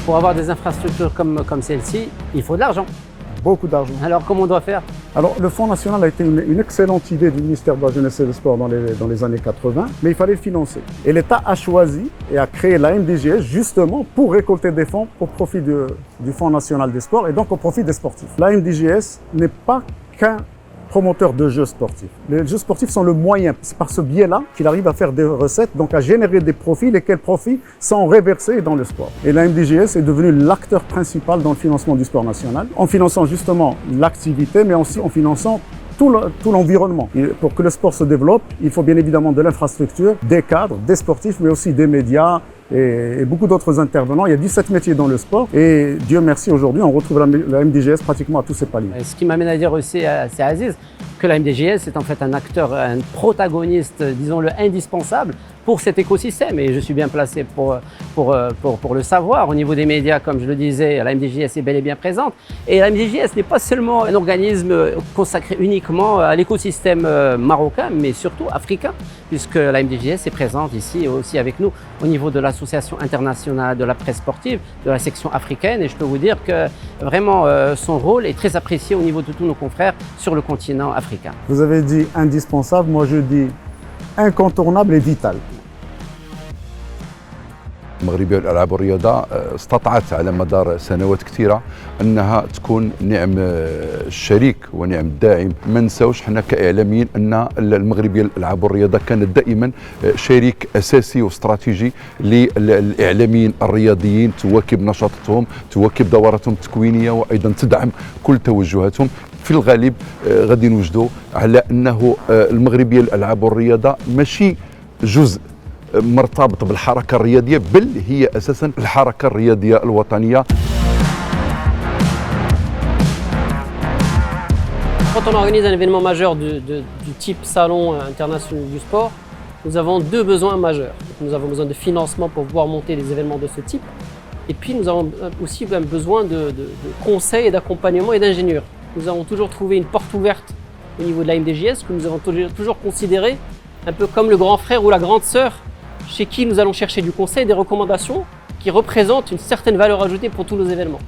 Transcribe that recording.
Pour avoir des infrastructures comme celle-ci, il faut de l'argent. Beaucoup d'argent. Alors comment on doit faire? Alors le Fonds national a été une excellente idée du ministère de la Jeunesse et des Sports dans les années 80, mais il fallait le financer. Et l'État a choisi et a créé la MDJS justement pour récolter des fonds au profit du Fonds national des sports et donc au profit des sportifs. La MDJS n'est pas qu'un promoteur de jeux sportifs. Les jeux sportifs sont le moyen, c'est par ce biais-là qu'il arrive à faire des recettes, donc à générer des profits, lesquels profits sont reversés dans le sport. Et la MDJS est devenue l'acteur principal dans le financement du sport national, en finançant justement l'activité, mais aussi en finançant tout l'environnement. Pour que le sport se développe, il faut bien évidemment de l'infrastructure, des cadres, des sportifs, mais aussi des médias et beaucoup d'autres intervenants. Il y a 17 métiers dans le sport et Dieu merci, aujourd'hui, on retrouve la MDJS pratiquement à tous ses paliers. Ce qui m'amène à dire aussi à Aziz que la MDJS est en fait un acteur, un protagoniste, disons-le, indispensable pour cet écosystème. Et je suis bien placé pour le savoir. Au niveau des médias, comme je le disais, la MDJS est bel et bien présente. Et la MDJS n'est pas seulement un organisme consacré uniquement à l'écosystème marocain, mais surtout africain, puisque la MDJS est présente ici aussi avec nous au niveau de l'Association internationale de la presse sportive, de la section africaine. Et je peux vous dire que vraiment son rôle est très apprécié au niveau de tous nos confrères sur le continent africain. Vous avez dit indispensable, moi je dis incontournable et vital. المغربية للألعاب والرياضة استطاعت على مدار سنوات كثيرة أنها تكون نعم الشريك ونعم الداعم. ما نساوش حنا كإعلاميين أن المغربية للألعاب والرياضة كانت دائما شريك أساسي واستراتيجي للإعلاميين الرياضيين، تواكب نشاطاتهم، تواكب دوراتهم التكوينية، وأيضا تدعم كل توجهاتهم. في الغالب غادي نوجدوا على أنه المغربية للألعاب والرياضة ماشي جزء مرتبط بالحركة الرياضية، بل هي أساساً الحركة الرياضية الوطنية. Quand on organise un événement majeur du type Salon international du sport, nous avons deux besoins majeurs. Nous avons besoin de financement pour pouvoir monter des événements de ce type. Et puis nous avons aussi besoin de conseils et d'accompagnement et d'ingénieurs. Nous avons toujours trouvé une porte ouverte au niveau de la MDJS, que nous avons toujours considéré un peu comme le grand frère ou la grande sœur, chez qui nous allons chercher du conseil et des recommandations qui représentent une certaine valeur ajoutée pour tous nos événements.